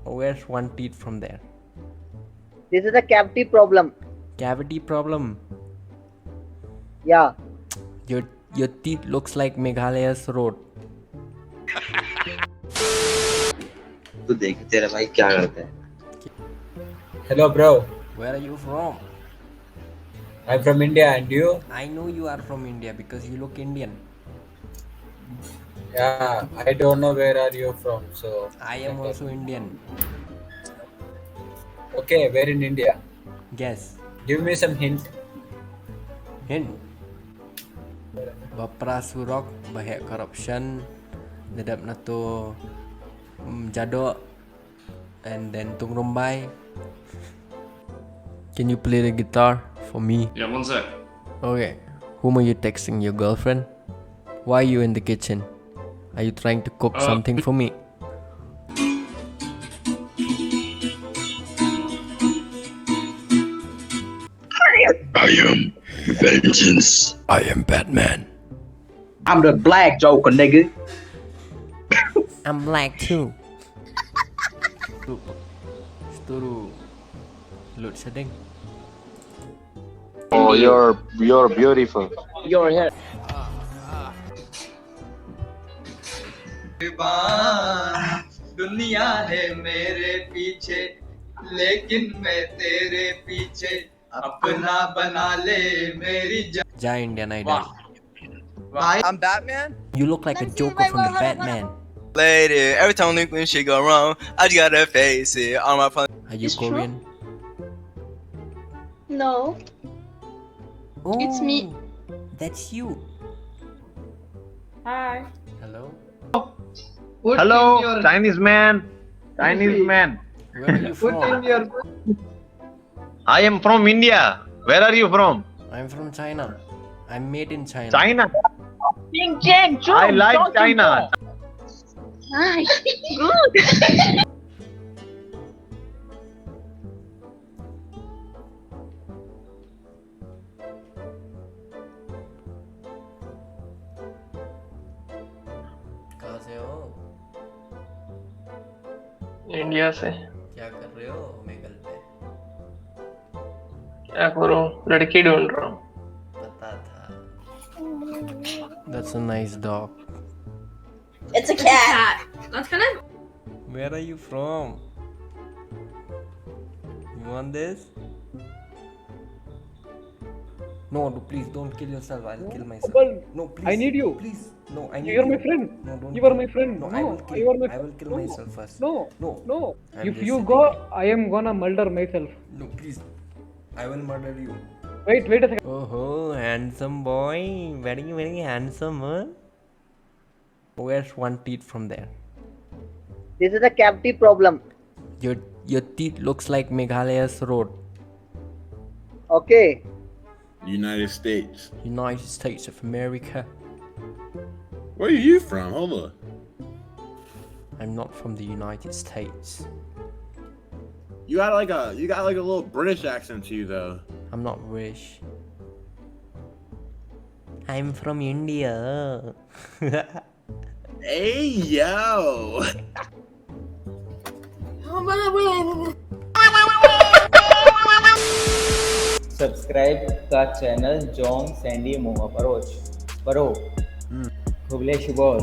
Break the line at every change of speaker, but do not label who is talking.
Where's one teeth from there?
This is a cavity problem.
Cavity problem.
Yeah.
Your teeth looks like Meghalaya's road.
तू देख तेरा भाई क्या करता है.
Hello, bro.
Where are you from?
I'm from India, and you?
I know you are from India because you look Indian.
Yeah, I don't know where are you from, so.
I am also Indian.
Okay, where in India?
Guess.
Give me some hint.
Hint. Baprasurok, bahaya corruption, dedap nato jadok, and then tung rumbai. Can you play the guitar for me?
Yeah, one sec.
Okay. Whom are you texting? Your girlfriend? Why are you in the kitchen? Are you trying to cook something for me?
I am vengeance.
I am Batman.
I'm the black Joker, nigga.
I'm black too. Sturu. Load setting.
Oh, you're beautiful.
Your hair.
दुनिया है मेरे पीछे लेकिन मैं तेरे पीछे अपना बना ले मेरी
Jai Indian Idol.
I'm Batman.
You look like a Joker from the Batman.
Lady, every time when she go wrong, I just gotta face it. On my phone.
Are you Korean?
No,
Oh,
It's me.
That's you.
hi.
Hello.
Hello, Chinese man. Chinese man.
Where are you from?
I am from India. Where are you from?
I'm from China. I'm made in China.
China.
Ding Jang,
I like China.
Hi. Good.
कहाँ से हो?
India से.
क्या कर रहे हो Omegle पे?
क्या करूं, लड़की ढूंढ रहा हूं.
पता था. That's a nice dog.
It's a cat. That's kind of.
Where are you from? You want this? No, please don't kill yourself. I'll kill myself. No, please.
I need you.
Please. No, I need
You are my friend.
No, don't.
You are my friend.
No,
No,
I will kill.
you are my
I will kill
no.
myself first.
No,
No.
no.
I'm
If
just
you
sitting
go,
here.
I am gonna murder myself.
No, please. I will murder you.
Wait a second.
Oh, handsome boy. Very handsome, huh? Where's one teeth from there?
This is a cavity problem.
Your teeth looks like Meghalaya's road.
Okay.
United States.
United States of America.
Where are you from? Hold on.
I'm not from the United States.
You got like a little British accent to you though.
I'm not British. I'm from India.
Hey yo.
Subscribe का channel John Sandy मोहा परोच परो खुबले शिबोन